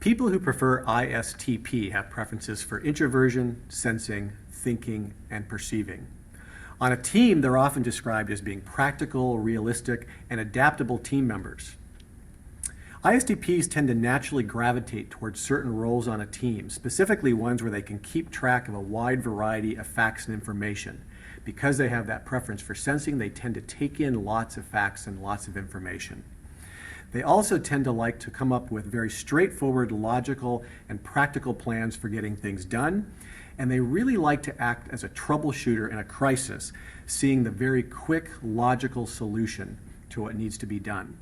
People who prefer ISTP have preferences for introversion, sensing, thinking, and perceiving. On a team, they're often described as being practical, realistic, and adaptable team members. ISTPs tend to naturally gravitate towards certain roles on a team, specifically ones where they can keep track of a wide variety of facts and information. Because they have that preference for sensing, they tend to take in lots of facts and lots of information. They also tend to like to come up with very straightforward, logical, and practical plans for getting things done. And they really like to act as a troubleshooter in a crisis, seeing the very quick, logical solution to what needs to be done.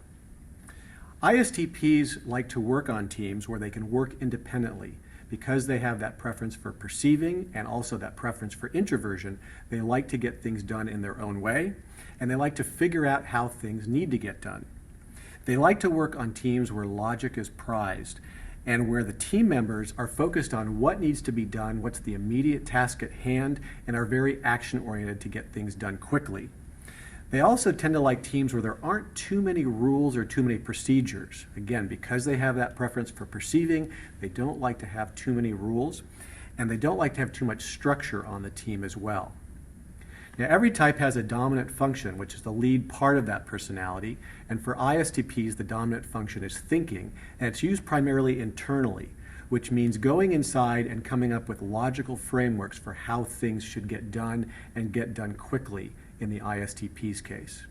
ISTPs like to work on teams where they can work independently. Because they have that preference for perceiving and also that preference for introversion, they like to get things done in their own way, and they like to figure out how things need to get done. They like to work on teams where logic is prized and where the team members are focused on what needs to be done, what's the immediate task at hand, and are very action-oriented to get things done quickly. They also tend to like teams where there aren't too many rules or too many procedures. Again, because they have that preference for perceiving, they don't like to have too many rules, and they don't like to have too much structure on the team as well. Now, every type has a dominant function, which is the lead part of that personality, and for ISTPs, the dominant function is thinking, and it's used primarily internally, which means going inside and coming up with logical frameworks for how things should get done and get done quickly in the ISTP's case.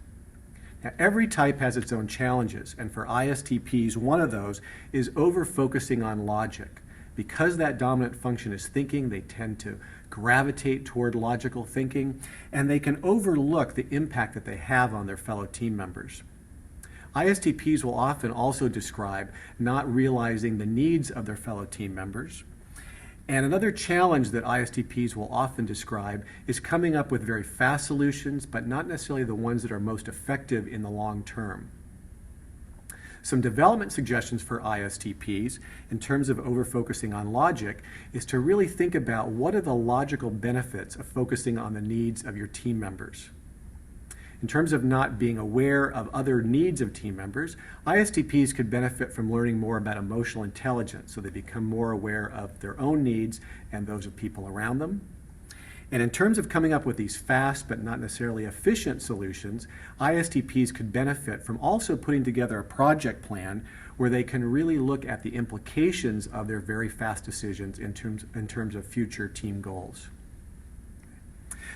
Now, every type has its own challenges, and for ISTPs, one of those is over-focusing on logic. Because that dominant function is thinking, they tend to gravitate toward logical thinking, and they can overlook the impact that they have on their fellow team members. ISTPs will often also describe not realizing the needs of their fellow team members. And another challenge that ISTPs will often describe is coming up with very fast solutions, but not necessarily the ones that are most effective in the long term. Some development suggestions for ISTPs in terms of over-focusing on logic is to really think about what are the logical benefits of focusing on the needs of your team members. In terms of not being aware of other needs of team members, ISTPs could benefit from learning more about emotional intelligence so they become more aware of their own needs and those of people around them. And in terms of coming up with these fast but not necessarily efficient solutions, ISTPs could benefit from also putting together a project plan where they can really look at the implications of their very fast decisions in terms of future team goals.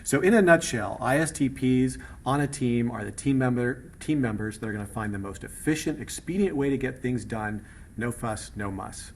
So in a nutshell, ISTPs on a team are the team members that are going to find the most efficient, expedient way to get things done. No fuss, no muss.